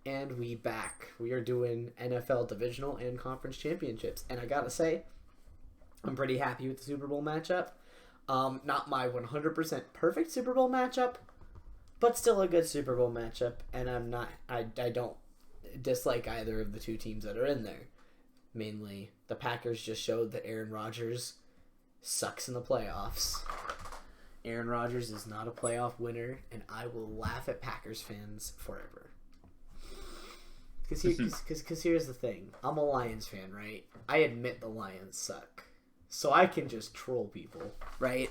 And we are doing NFL divisional and conference championships. And I gotta say, I'm pretty happy with the Super Bowl matchup. Not my 100% perfect Super Bowl matchup, but still a good Super Bowl matchup. And I don't dislike either of the two teams that are in there. Mainly, the Packers just showed that Aaron Rodgers sucks in the playoffs. Aaron Rodgers is not a playoff winner, and I will laugh at Packers fans forever. Because here's the thing. I'm a Lions fan, right? I admit the Lions suck. So I can just troll people, right?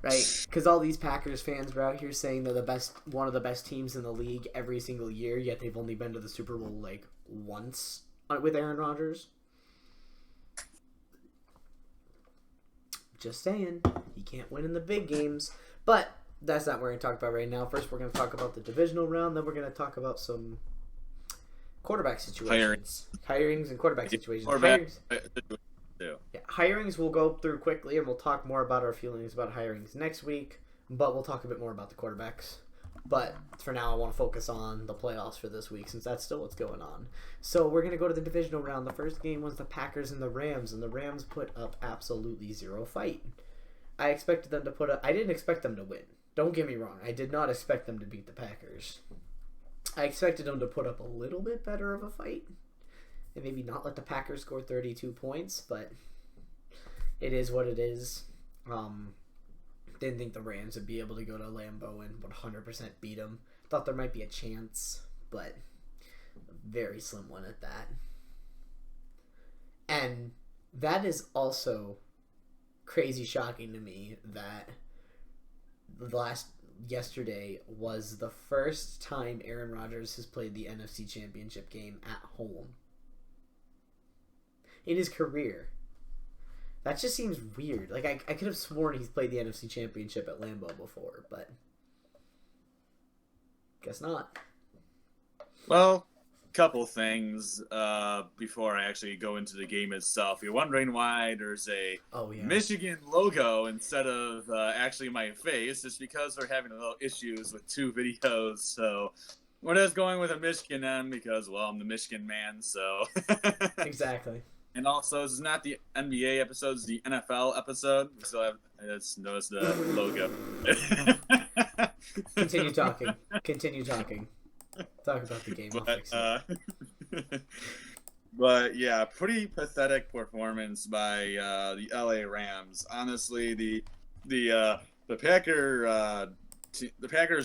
Right? Because all these Packers fans are out here saying they're one of the best teams in the league every single year, yet they've only been to the Super Bowl, like, once with Aaron Rodgers. Just saying. He can't win in the big games. But that's not what we're going to talk about right now. First, we're going to talk about the divisional round. Then we're going to talk about some quarterback situations. Hirings and quarterback situations. Hirings we'll go through quickly, and we'll talk more about our feelings about hirings next week. But we'll talk a bit more about the quarterbacks. But for now, I want to focus on the playoffs for this week, since that's still what's going on. So we're going to go to the divisional round. The first game was the Packers and the Rams, and the Rams put up absolutely zero fight. I expected them to I didn't expect them to win. Don't get me wrong. I did not expect them to beat the Packers. I expected them to put up a little bit better of a fight, and maybe not let the Packers score 32 points, but it is what it is. Didn't think the Rams would be able to go to Lambeau and 100% beat them. Thought there might be a chance, but a very slim one at that. And that is also crazy shocking to me that yesterday was the first time Aaron Rodgers has played the NFC Championship game at home in his career. That just seems weird. Like, I could have sworn he's played the NFC Championship at Lambeau before, but guess not. Well, couple things before I actually go into the game itself. You're wondering why there's a Michigan logo instead of actually my face. It's because we're having a little issues with two videos, so we're just going with a Michigan M because, well, I'm the Michigan man, so... Exactly. And also, this is not the NBA episode, it's the NFL episode. We still have, let's notice the logo. Continue talking. Talk about the game. But yeah, pretty pathetic performance by the LA Rams. Honestly, the Packers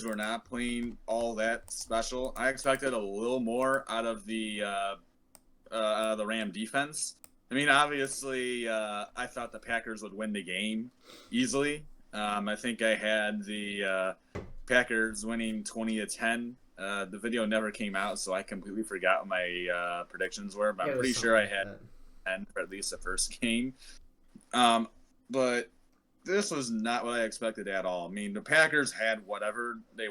were not playing all that special. I expected a little more out of the Ram defense. I mean, obviously, I thought the Packers would win the game easily. I think I had the Packers winning 20-10. The video never came out, so I completely forgot what my predictions were. But I'm pretty sure I had 10 for at least the first game. But this was not what I expected at all. I mean, the Packers had whatever they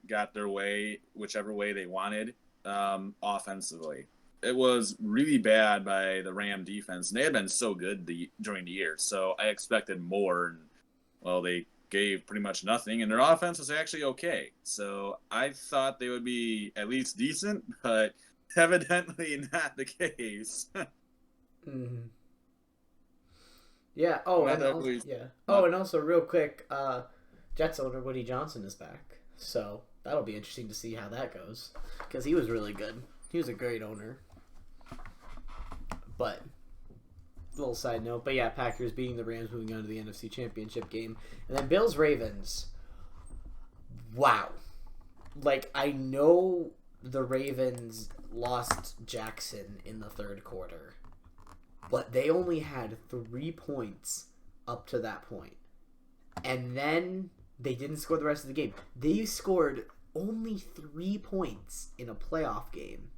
got their way, whichever way they wanted, offensively. It was really bad by the Ram defense, and they had been so good during the year. So I expected more, and, well, they gave pretty much nothing, and their offense was actually okay. So I thought they would be at least decent, but evidently not the case. Mm-hmm. Yeah. And also, real quick, Jets owner Woody Johnson is back, so that'll be interesting to see how that goes, because he was really good. He was a great owner. But, little side note, but yeah, Packers beating the Rams, moving on to the NFC Championship game. And then Bills-Ravens. Wow. Like, I know the Ravens lost Jackson in the third quarter, but they only had 3 points up to that point. And then they didn't score the rest of the game. They scored only 3 points in a playoff game.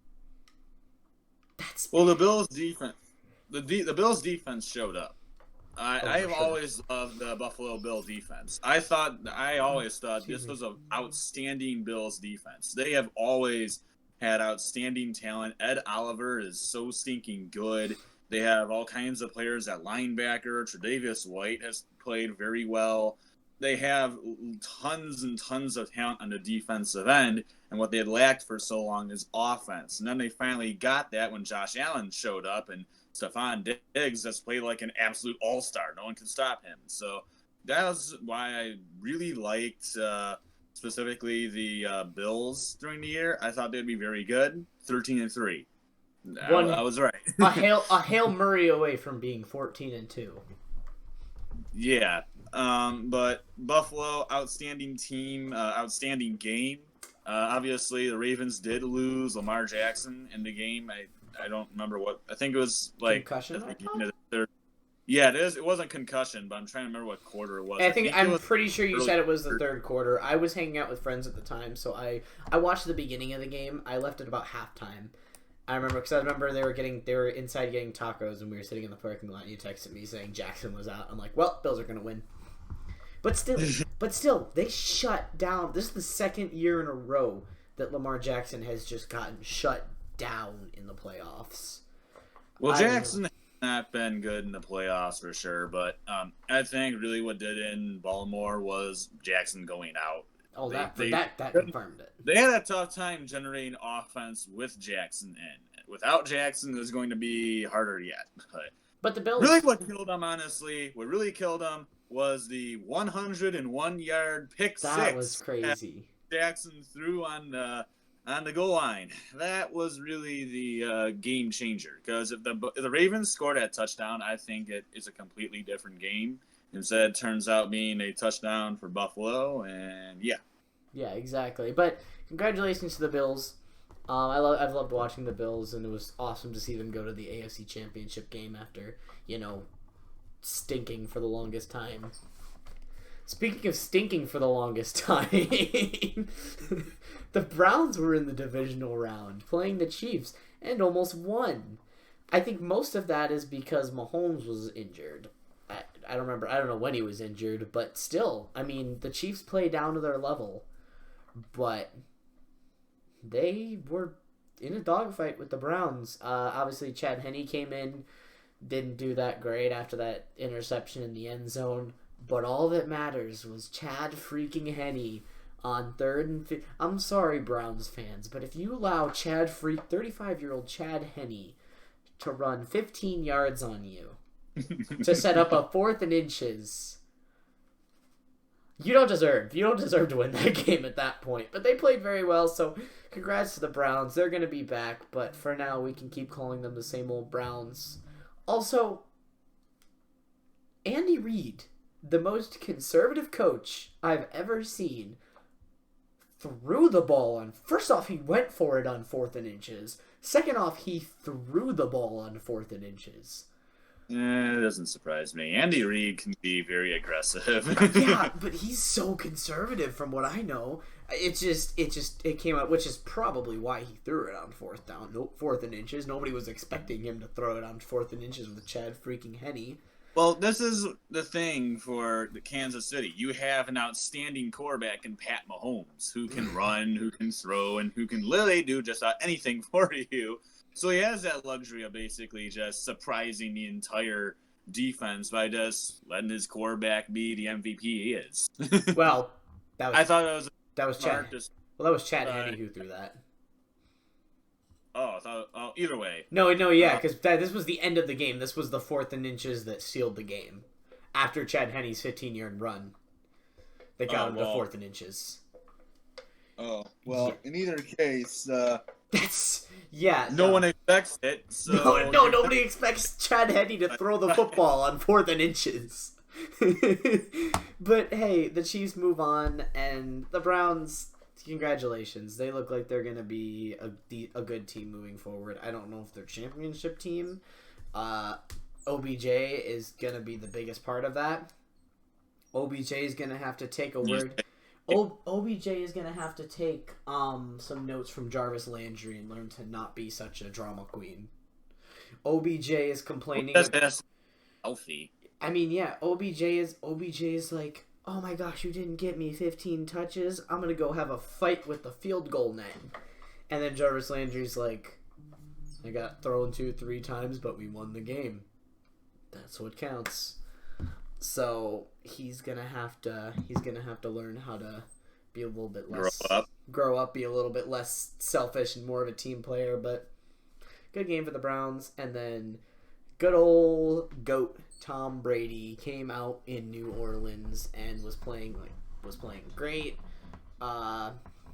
Well, the Bills defense, the Bills defense showed up. I've always loved the Buffalo Bills defense. I always thought this was an outstanding Bills defense. They have always had outstanding talent. Ed Oliver is so stinking good. They have all kinds of players at linebacker. Tre'Davious White has played very well. they have tons and tons of talent on the defensive end, and what they had lacked for so long is offense. And then they finally got that when Josh Allen showed up, and Stephon Diggs just played like an absolute all-star. No one could stop him. So that was why I really liked specifically the Bills during the year. I thought they'd be very good. 13-3. I was right. a Hail Murray away from being 14-2. Yeah. But Buffalo, outstanding team, outstanding game. Obviously, the Ravens did lose Lamar Jackson in the game. I don't remember what. I think it was like concussion. Yeah, it is. It wasn't concussion, but I'm trying to remember what quarter it was. I'm pretty sure you said it was the third quarter. I was hanging out with friends at the time, so I watched the beginning of the game. I left at about halftime. I remember they were inside getting tacos, and we were sitting in the parking lot. And you texted me saying Jackson was out. I'm like, well, Bills are gonna win. But still, they shut down. This is the second year in a row that Lamar Jackson has just gotten shut down in the playoffs. Well, Jackson has not been good in the playoffs for sure, but I think really what did in Baltimore was Jackson going out. Oh, that confirmed it. They had a tough time generating offense with Jackson in. Without Jackson, it's going to be harder yet. But the Bills... Really what killed them, honestly, was the 101-yard pick six. That was crazy. Jackson threw on the goal line. That was really the game changer. Because if the Ravens scored that touchdown, I think it is a completely different game. Instead, it turns out being a touchdown for Buffalo, and yeah. Yeah, exactly. But congratulations to the Bills. I've loved watching the Bills, and it was awesome to see them go to the AFC Championship game after, stinking for the longest time. Speaking of stinking for the longest time, the Browns were in the divisional round playing the Chiefs and almost won. I think most of that is because Mahomes was injured. I don't remember. I don't know when he was injured, but still, I mean, the Chiefs play down to their level, but they were in a dogfight with the Browns. Obviously, Chad Henne came in, didn't do that great after that interception in the end zone, but all that matters was Chad freaking Henne on 3rd and 5. I'm sorry, Browns fans, but if you allow 35-year-old Chad Henne to run 15 yards on you to set up a 4th and inches, you don't deserve to win that game at that point. But they played very well, so congrats to the Browns. They're going to be back, but for now we can keep calling them the same old Browns. Also, Andy Reid, the most conservative coach I've ever seen, threw the ball on... First off, he went for it on 4th and inches. Second off, he threw the ball on 4th and inches. It doesn't surprise me. Andy Reid can be very aggressive. Yeah, but he's so conservative from what I know. It came out, which is probably why he threw it on 4th and inches. Nobody was expecting him to throw it on 4th and inches with Chad freaking Henne. Well, this is the thing for the Kansas City. You have an outstanding quarterback in Pat Mahomes who can run, who can throw, and who can literally do just about anything for you. So he has that luxury of basically just surprising the entire defense by just letting his quarterback be the MVP he is. Well, that was Chad Henne who threw that. Either way. No, yeah, because this was the end of the game. This was the 4th and inches that sealed the game. After Chad Henne's 15-yard run, they got him to 4th and inches. Oh, well, in either case... No one expects it. So nobody expects Chad Henne to throw the football on 4th and inches. But hey, the Chiefs move on, and the Browns, congratulations. They look like they're going to be a good team moving forward. I don't know if they're championship team. OBJ is going to be the biggest part of that. OBJ is going to have to take a word... OBJ is going to have to take some notes from Jarvis Landry and learn to not be such a drama queen. OBJ is complaining. Healthy. I mean, yeah, OBJ is like, oh my gosh, you didn't get me 15 touches. I'm going to go have a fight with the field goal net. And then Jarvis Landry's like, I got thrown 2-3 times, but we won the game. That's what counts. So he's gonna have to learn how to be a little bit less Grow up. be a little bit less selfish and more of a team player. But good game for the Browns, and then good old GOAT Tom Brady came out in New Orleans and was playing great.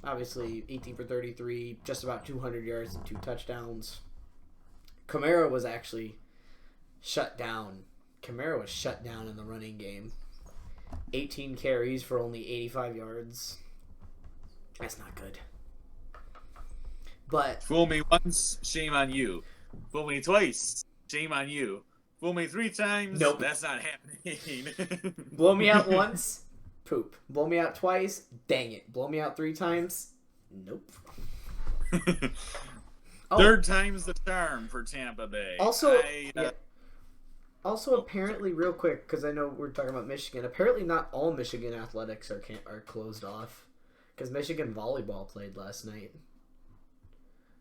Obviously 18 for 33, just about 200 yards and 2 touchdowns. Kamara was actually shut down. Kamara was shut down in the running game. 18 carries for only 85 yards. That's not good. But Fool me once, shame on you. Fool me twice, shame on you. Fool me 3 times, Nope. That's not happening. blow me out once, poop. Blow me out twice, dang it. Blow me out 3 times, nope. Third time's the charm for Tampa Bay. Also, apparently, real quick, because I know we're talking about Michigan, apparently not all Michigan athletics are closed off, because Michigan volleyball played last night.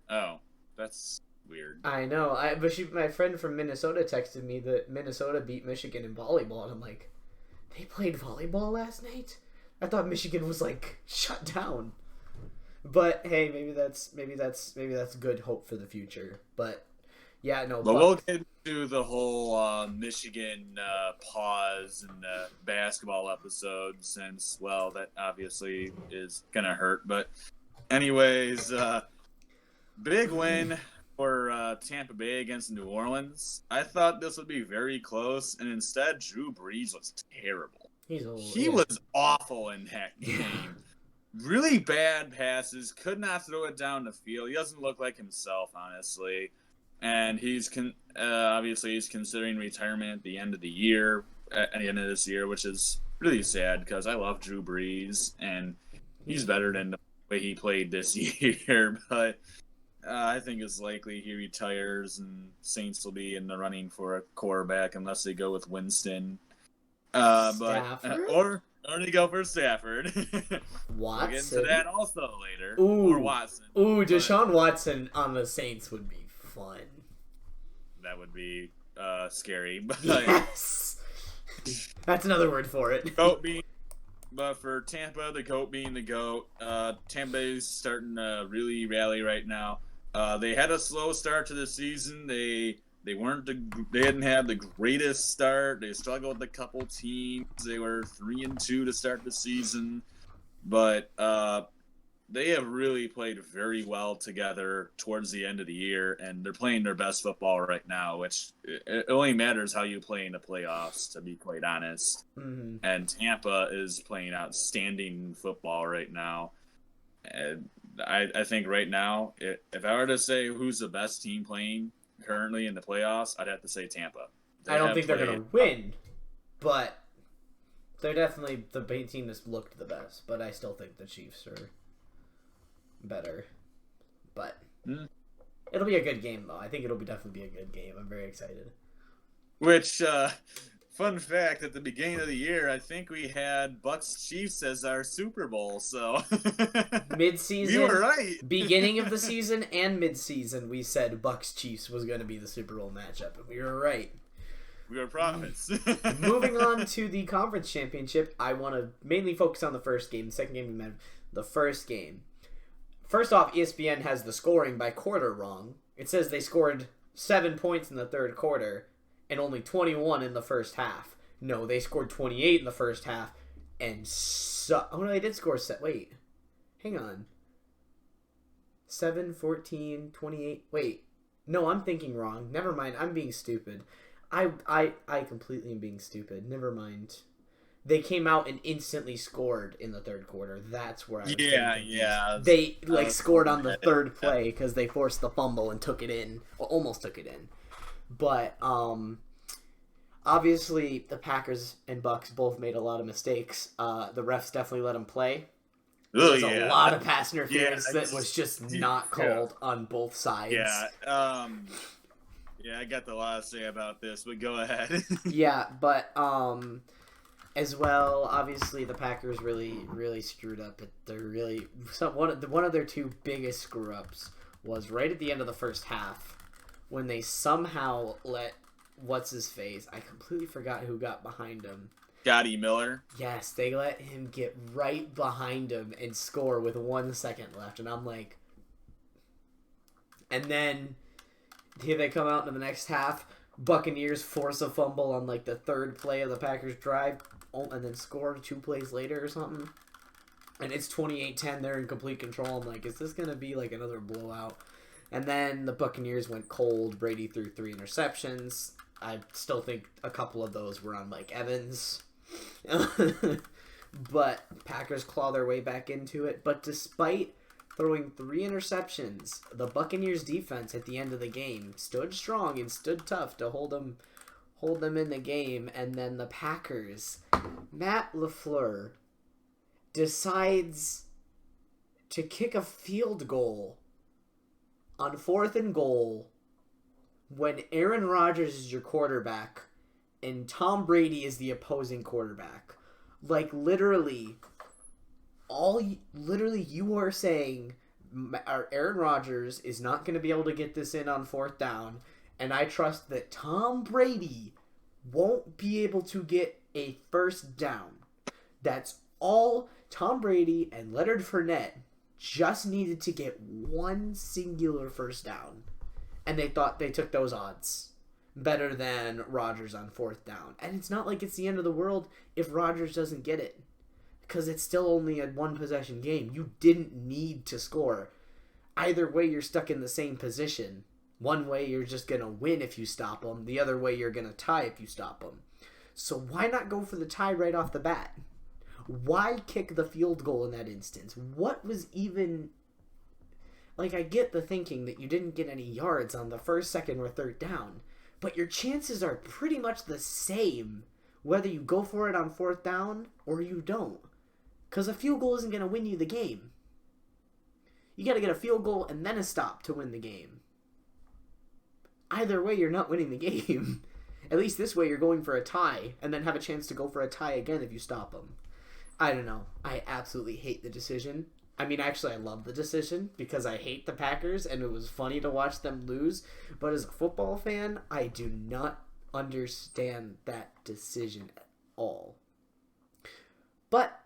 Oh, that's weird. I know. My friend from Minnesota texted me that Minnesota beat Michigan in volleyball, and I'm like, they played volleyball last night? I thought Michigan was shut down. But hey, maybe that's good hope for the future. But yeah, no. But we'll get into the whole Michigan pause in the basketball episode, since that obviously is gonna hurt. But anyways, big win for Tampa Bay against New Orleans. I thought this would be very close, and instead, Drew Brees was terrible. He was awful in that game. Really bad passes. Could not throw it down the field. He doesn't look like himself, honestly. And he's obviously he's considering retirement at the end of the year, at the end of this year, which is really sad because I love Drew Brees and he's better than the way he played this year. But I think it's likely he retires and Saints will be in the running for a quarterback unless they go with Winston. Or they go for Stafford. Watson. We'll get into that also later. Ooh. Or Watson. Ooh, Deshaun Watson on the Saints would be fun. That would be scary. But yes. That's another word for it. But for Tampa, the GOAT being the GOAT, Tampa Bay's starting to really rally right now. They had a slow start to the season. They didn't have the greatest start. They struggled with a couple teams. They were 3-2 to start the season, but they have really played very well together towards the end of the year, and they're playing their best football right now. Which it only matters how you play in the playoffs, to be quite honest. Mm-hmm. And Tampa is playing outstanding football right now. And I think right now, if I were to say who's the best team playing currently in the playoffs, I'd have to say Tampa. I don't think they're going to win, but they're definitely the team that's looked the best. But I still think the Chiefs are better. But it'll be a good game, though. I think it'll definitely be a good game. I'm very excited. Which, fun fact, at the beginning of the year, I think we had Bucks-Chiefs as our Super Bowl, so... Mid-season, you were right. Beginning of the season and mid-season, we said Bucks-Chiefs was going to be the Super Bowl matchup, and we were right. We were prophets. Moving on to the conference championship, I want to mainly focus on the first game. The second game, we met the first game. First off, ESPN has the scoring by quarter wrong. It says they scored 7 points in the third quarter and only 21 in the first half. No, they scored 28 in the first half and oh no, they did score wait. Hang on. 7, 14, 28. Wait. No, I'm thinking wrong. Never mind. I'm being stupid. I completely am being stupid. Never mind. They came out and instantly scored in the third quarter. That's where I was Yeah. They scored on the third play because they forced the fumble and took it in. Well, almost took it in. But obviously the Packers and Bucks both made a lot of mistakes. The refs definitely let them play. There's a lot of pass interference that was just not called on both sides. Yeah, I got a lot to say about this, but go ahead. Yeah, but as well, obviously the Packers really screwed up. One of their two biggest screw ups was right at the end of the first half when they somehow let what's his face? I completely forgot who got behind him. Scotty Miller. Yes, they let him get right behind him and score with 1 second left, and I'm like, and then here they come out in the next half. Buccaneers force a fumble on like the third play of the Packers drive, and then score 2 plays later or something. And it's 28-10. They're in complete control. I'm like, is this going to be like another blowout? And then the Buccaneers went cold. Brady threw 3 interceptions. I still think a couple of those were on Mike Evans. But Packers claw their way back into it. But despite throwing 3 interceptions, the Buccaneers defense at the end of the game stood strong and stood tough to hold them in the game. And then the Packers, Matt LaFleur, decides to kick a field goal on 4th and goal when Aaron Rodgers is your quarterback and Tom Brady is the opposing quarterback. Like, literally, you are saying Aaron Rodgers is not going to be able to get this in on 4th down, and I trust that Tom Brady won't be able to get a first down. That's all. Tom Brady and Leonard Fournette just needed to get 1 singular first down, and they thought they took those odds better than Rodgers on 4th down. And it's not like it's the end of the world if Rodgers doesn't get it, because it's still only a 1-possession game. You didn't need to score. Either way, you're stuck in the same position. One way, you're just going to win if you stop them. The other way, you're going to tie if you stop them. So why not go for the tie right off the bat? Why kick the field goal in that instance? What was even... Like, I get the thinking that you didn't get any yards on the 1st, 2nd, or 3rd down, but your chances are pretty much the same whether you go for it on 4th down or you don't. Because a field goal isn't going to win you the game. You got to get a field goal and then a stop to win the game. Either way, you're not winning the game. At least this way, you're going for a tie and then have a chance to go for a tie again if you stop them. I don't know. I absolutely hate the decision. I mean, actually, I love the decision because I hate the Packers and it was funny to watch them lose. But as a football fan, I do not understand that decision at all. But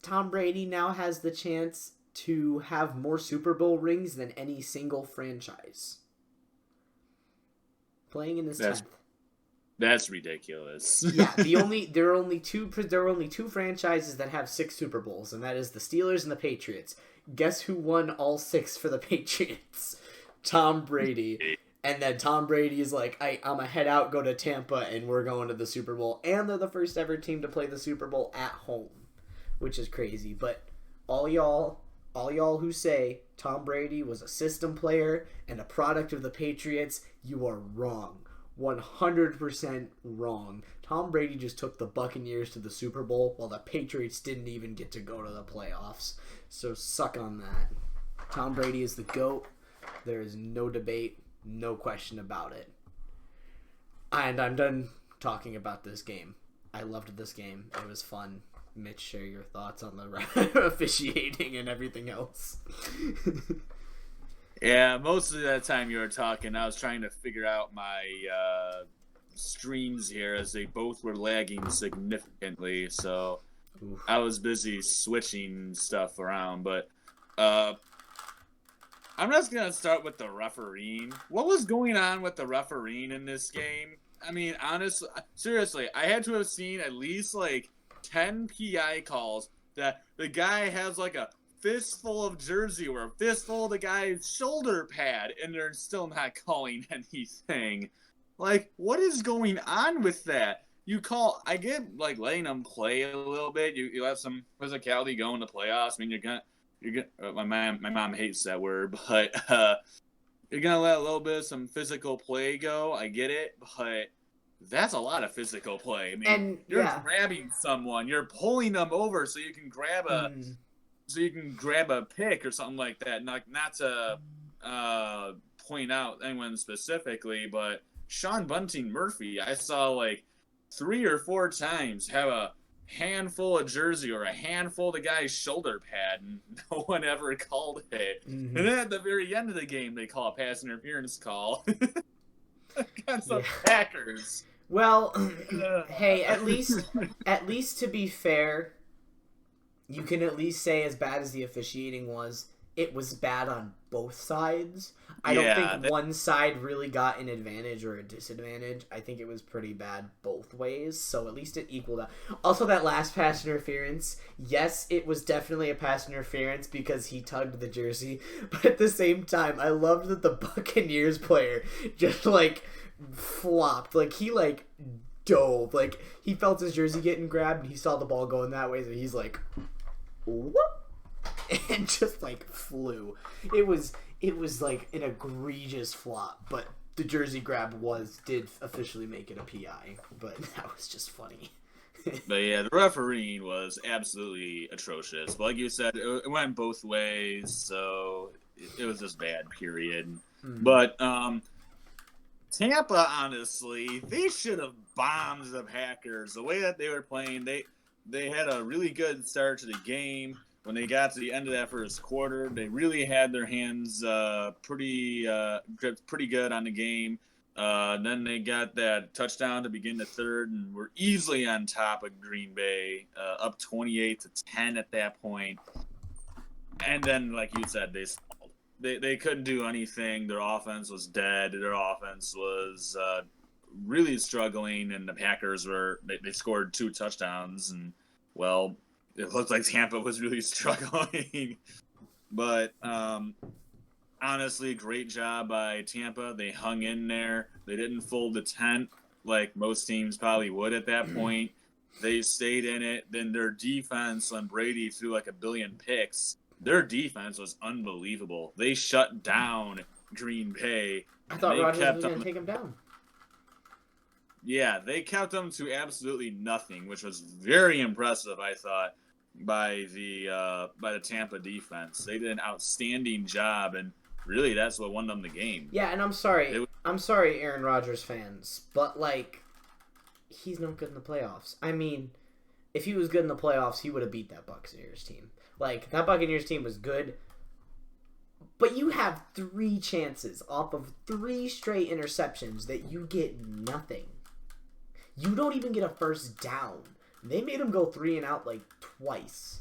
Tom Brady now has the chance to have more Super Bowl rings than any single franchise. Playing in his 10th. That's ridiculous. Yeah, there are only two franchises that have 6 Super Bowls, and that is the Steelers and the Patriots. Guess who won all 6 for the Patriots? Tom Brady. And then Tom Brady is like, I'm gonna head out, go to Tampa, and we're going to the Super Bowl. And they're the first ever team to play the Super Bowl at home, which is crazy. But all y'all who say Tom Brady was a system player and a product of the Patriots, you are wrong. 100% wrong. Tom Brady just took the Buccaneers to the Super Bowl while the Patriots didn't even get to go to the playoffs. So suck on that. Tom Brady is the GOAT. There is no debate, no question about it. And I'm done talking about this game. I loved this game. It was fun. Mitch, share your thoughts on the officiating and everything else. Yeah, most of that time you were talking, I was trying to figure out my streams here as they both were lagging significantly. So Oof. I was busy switching stuff around. But I'm just going to start with the refereeing. What was going on with the refereeing in this game? I mean, honestly, seriously, I had to have seen at least like 10 PI calls that the guy has like a fistful of jersey or a fistful of the guy's shoulder pad, and they're still not calling anything. Like, what is going on with that? I get like letting them play a little bit. You have some physicality going to playoffs. I mean, you're gonna. My mom hates that word, but you're gonna let a little bit of some physical play go. I get it, but that's a lot of physical play. I mean, you're grabbing someone, you're pulling them over so you can grab a. So you can grab a pick or something like that. Not to point out anyone specifically, but Sean Bunting Murphy, I saw like 3 or 4 times have a handful of jersey or a handful of the guy's shoulder pad, and no one ever called it. Mm-hmm. And then at the very end of the game, they call a pass interference call. against the Packers. Well, hey, at least to be fair, you can at least say as bad as the officiating was, it was bad on both sides. I don't think one side really got an advantage or a disadvantage. I think it was pretty bad both ways, so at least it equaled out. Also, that last pass interference, yes, it was definitely a pass interference because he tugged the jersey, but at the same time, I loved that the Buccaneers player just, like, flopped. Like, he, like, dove. Like, he felt his jersey getting grabbed, and he saw the ball going that way, so he's like, whoop, and just, like, flew. It was like an egregious flop, but the jersey grab did officially make it a PI, but that was just funny. But yeah, the refereeing was absolutely atrocious. But like you said, it went both ways, so it was just bad, period. But Tampa, honestly, they should have bombed the Packers. The way that they were playing, they had a really good start to the game. When they got to the end of that first quarter, they really had their hands pretty good on the game. Then they got that touchdown to begin the third, and were easily on top of Green Bay, up 28-10 at that point. And then, like you said, they couldn't do anything. Their offense was dead. Their offense was really struggling, and the Packers they scored 2 touchdowns, and well, it looked like Tampa was really struggling. But honestly, great job by Tampa. They hung in there. They didn't fold the tent like most teams probably would at that point. They stayed in it. Then their defense, when Brady threw like 1 billion picks, their defense was unbelievable. They shut down Green Bay. I thought Rodgers was going to take him down. Yeah, they kept them to absolutely nothing, which was very impressive, I thought, by the Tampa defense. They did an outstanding job, and really that's what won them the game. Yeah, and I'm sorry, Aaron Rodgers fans, but like, he's not good in the playoffs. I mean, if he was good in the playoffs, he would have beat that Buccaneers team. Like, that Buccaneers team was good, but you have 3 chances off of 3 straight interceptions that you get nothing. You don't even get a first down. They made him go 3 and out like twice.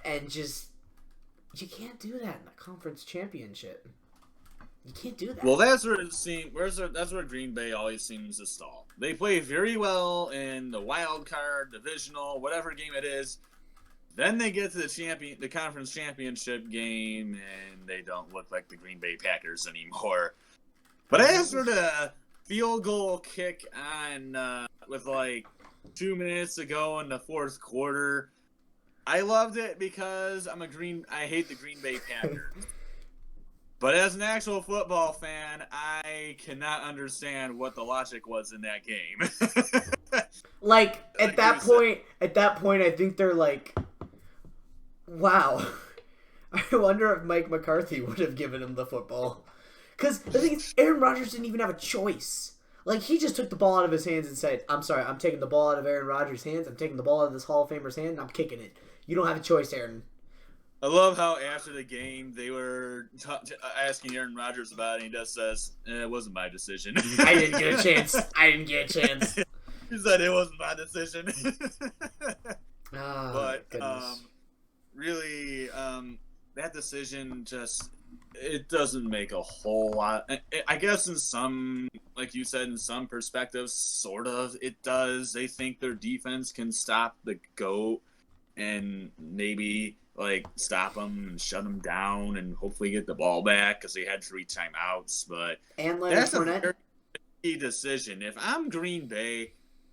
And just, you can't do that in a conference championship. You can't do that. Well, that's where that's where Green Bay always seems to stall. They play very well in the wild card, divisional, whatever game it is. Then they get to the conference championship game, and they don't look like the Green Bay Packers anymore. But as for the field goal kick on with like 2 minutes to go in the fourth quarter, I loved it because I hate the Green Bay Packers. But as an actual football fan, I cannot understand what the logic was in that game. Like, at that point, I think they're like, wow. I wonder if Mike McCarthy would have given him the football. Because the thing is, Aaron Rodgers didn't even have a choice. Like, he just took the ball out of his hands and said, I'm sorry, I'm taking the ball out of Aaron Rodgers' hands, I'm taking the ball out of this Hall of Famer's hand, and I'm kicking it. You don't have a choice, Aaron. I love how after the game they were asking Aaron Rodgers about it, and he just says, it wasn't my decision. I didn't get a chance. He said it wasn't my decision. Oh, but really, that decision just, it doesn't make a whole lot. I guess in some, like you said, in some perspectives, sort of it does. They think their defense can stop the GOAT and maybe like stop them and shut them down and hopefully get the ball back because they had 3 timeouts. But that's a very key decision. If I'm Green Bay,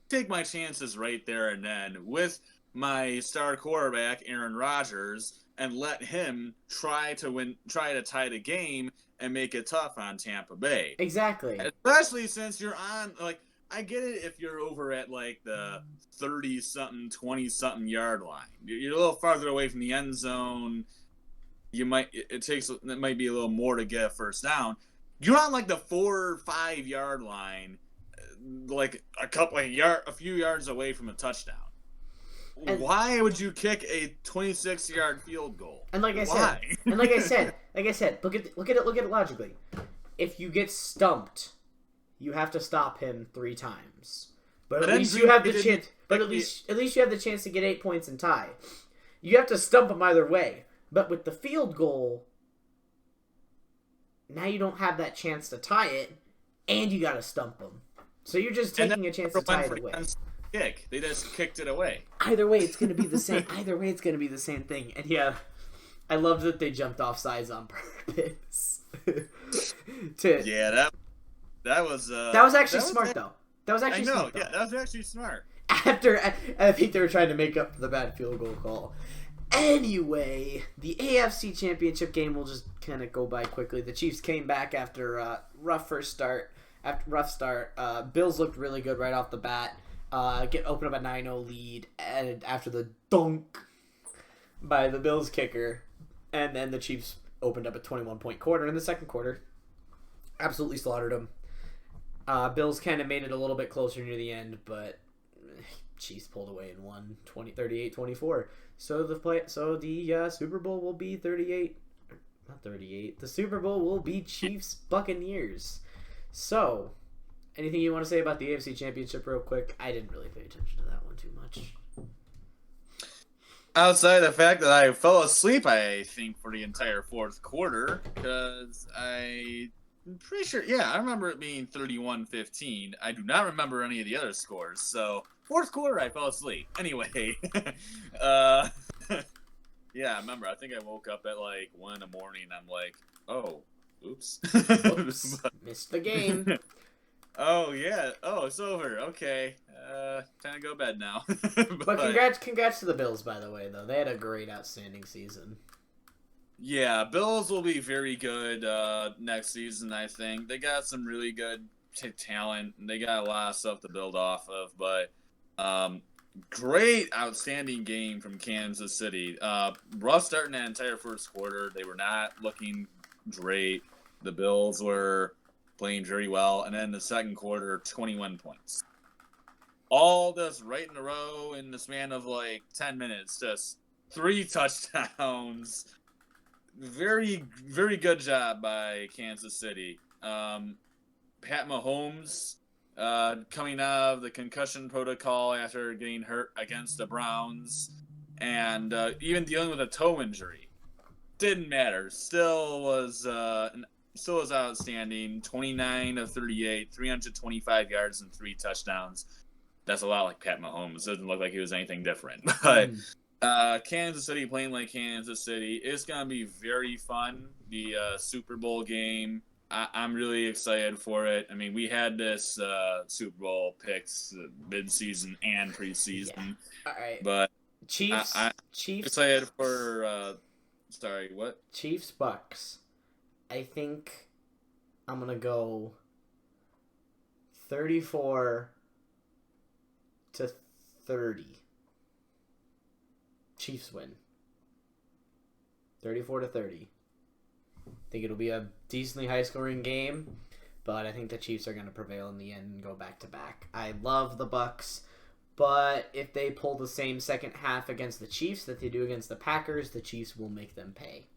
take my chances right there and then with my star quarterback Aaron Rodgers and let him try to tie the game and make it tough on Tampa Bay. Exactly. Especially since you're on, like, I get it if you're over at like the 30-something, 20-something yard line. You're a little farther away from the end zone. It might be a little more to get a first down. You're on like the 4 or 5 yard line, like a few yards away from a touchdown. And why would you kick a 26-yard field goal? And like I said, look at it logically. If you get stumped you have to stop him 3 times. But But at then least Green you have Bay the didn't chance. But take at least you have the chance to get 8 points and tie. You have to stump him either way. But with the field goal, now you don't have that chance to tie it, and you got to stump him. So you're just taking a chance to tie it away. Kick. They just kicked it away. Either way, it's going to be the same. Either way, it's going to be the same thing. And yeah, I love that they jumped off sides on purpose. Yeah, that was actually smart though. That was actually smart. Yeah, that was actually smart. After I think they were trying to make up for the bad field goal call. Anyway, the AFC Championship game will just kind of go by quickly. The Chiefs came back after a rough start. Bills looked really good right off the bat. Open up a 9-0 lead, and after the dunk by the Bills kicker, and then the Chiefs opened up a 21-point quarter in the second quarter. Absolutely slaughtered them. Bills kind of made it a little bit closer near the end, but Chiefs pulled away and won 38-24. So the Super Bowl will be 38. Not 38. The Super Bowl will be Chiefs Buccaneers. So, anything you want to say about the AFC Championship real quick? I didn't really pay attention to that one too much. Outside the fact that I fell asleep, I think, for the entire fourth quarter, because I'm pretty sure, I remember it being 31-15. I do not remember any of the other scores, so fourth quarter, I fell asleep. Anyway, I remember, I think I woke up at like 1 in the morning, I'm like, oh, oops. Oops, missed the game. Oh, yeah. Oh, it's over. Okay. Time to go to bed now. But congrats to the Bills, by the way, though. They had a great, outstanding season. Yeah, Bills will be very good next season, I think. They got some really good talent, and they got a lot of stuff to build off of, but great, outstanding game from Kansas City. Rough starting that entire first quarter. They were not looking great. The Bills were playing very well, and then the second quarter, 21 points. All this right in a row in the span of like 10 minutes, just 3 touchdowns. Very, very good job by Kansas City. Pat Mahomes coming out of the concussion protocol after getting hurt against the Browns, and even dealing with a toe injury. Didn't matter. Still was outstanding. 29 of 38, 325 yards and 3 touchdowns. That's a lot like Pat Mahomes. Doesn't look like he was anything different. But Kansas City playing like Kansas City. It's going to be very fun. The Super Bowl game. I'm really excited for it. I mean, we had this Super Bowl picks mid-season and preseason. Yeah. All right. But Chiefs. Excited for... sorry, what? Chiefs Bucks. I think I'm going to go 34-30. Chiefs win. 34-30. I think it'll be a decently high-scoring game, but I think the Chiefs are going to prevail in the end and go back-to-back. I love the Bucks, but if they pull the same second half against the Chiefs that they do against the Packers, the Chiefs will make them pay.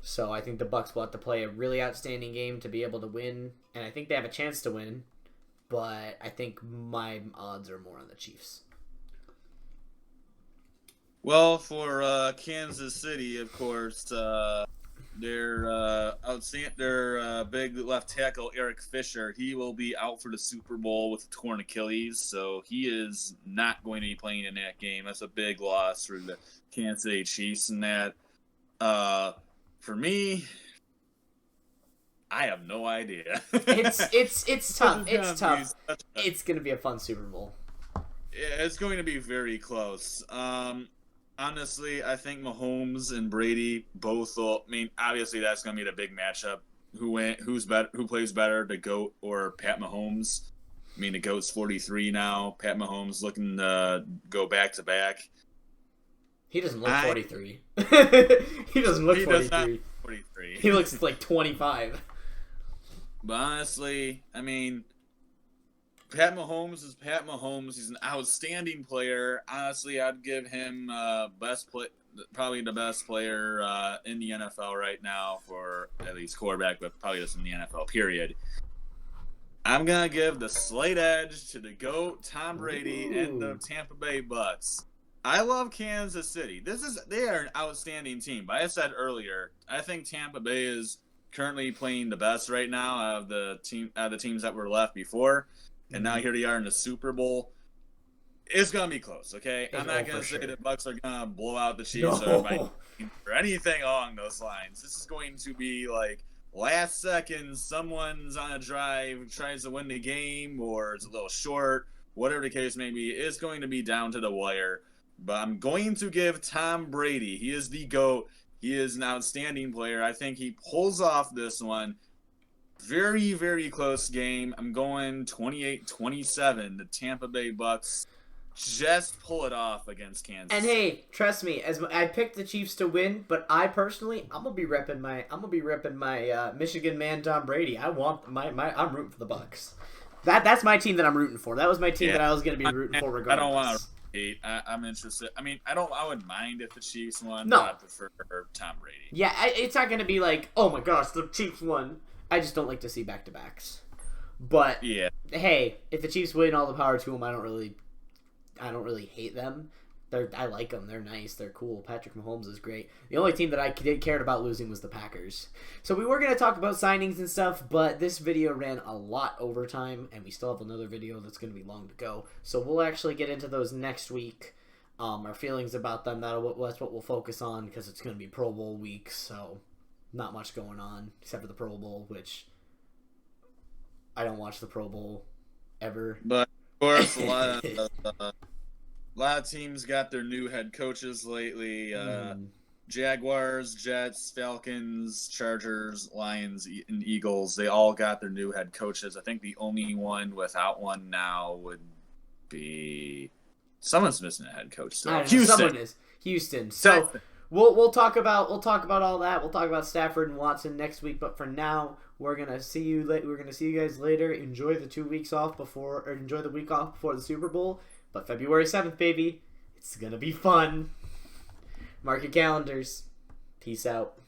So I think the Bucks will have to play a really outstanding game to be able to win, and I think they have a chance to win, but I think my odds are more on the Chiefs. Well, for Kansas City, of course, their big left tackle Eric Fisher, he will be out for the Super Bowl with a torn Achilles, so he is not going to be playing in that game. That's a big loss for the Kansas City Chiefs. And that, for me, I have no idea. It's tough. It's tough. It's going to be a fun Super Bowl. Yeah, it's going to be very close. Honestly, I think Mahomes and Brady both will. I mean, obviously that's going to be the big matchup. Who plays better, the GOAT or Pat Mahomes? I mean, the GOAT's 43 now. Pat Mahomes looking to go back to back. He doesn't look 43. He doesn't look 43. 43. He looks like 25. But honestly, I mean, Pat Mahomes is Pat Mahomes. He's an outstanding player. Honestly, I'd give him probably the best player in the NFL right now for at least quarterback, but probably just in the NFL, period. I'm gonna give the slight edge to the GOAT Tom Brady and the Ooh. Tampa Bay Bucks. I love Kansas City. They are an outstanding team. But I said earlier, I think Tampa Bay is currently playing the best right now out of the teams that were left before, and now here they are in the Super Bowl. It's gonna be close, okay? I'm not gonna say the Bucks are gonna blow out the Chiefs or anything along those lines. This is going to be like last second, someone's on a drive, tries to win the game, or it's a little short. Whatever the case may be, it's going to be down to the wire. But I'm going to give Tom Brady. He is the GOAT. He is an outstanding player. I think he pulls off this one. Very, very close game. I'm going 28-27. The Tampa Bay Bucks just pull it off against Kansas. And hey, trust me, as I picked the Chiefs to win, but I personally, I'm gonna be repping my Michigan man Tom Brady. I'm rooting for the Bucks. That's my team that I'm rooting for. That was my team that I was gonna be rooting for regardless. I don't want to. I'm interested. I mean, I wouldn't mind if the Chiefs won. No. But I prefer Tom Brady. Yeah, it's not gonna be like, oh my gosh, the Chiefs won. I just don't like to see back-to-backs. But yeah, hey, if the Chiefs win, all the power to them. I don't really hate them. I like them. They're nice. They're cool. Patrick Mahomes is great. The only team that I cared about losing was the Packers. So we were going to talk about signings and stuff, but this video ran a lot over time, and we still have another video that's going to be long to go. So we'll actually get into those next week. Our feelings about them. That's what we'll focus on because it's going to be Pro Bowl week, so not much going on except for the Pro Bowl, which I don't watch the Pro Bowl ever. But of course, a lot of teams got their new head coaches lately. Jaguars, Jets, Falcons, Chargers, Lions, and Eagles. They all got their new head coaches. I think the only one without one now would be someone's missing a head coach. So Houston. Someone is Houston. So we'll talk about all that. We'll talk about Stafford and Watson next week. But for now, we're gonna see you guys later. Enjoy the 2 weeks off enjoy the week off before the Super Bowl. But February 7th, baby, it's gonna be fun. Mark your calendars. Peace out.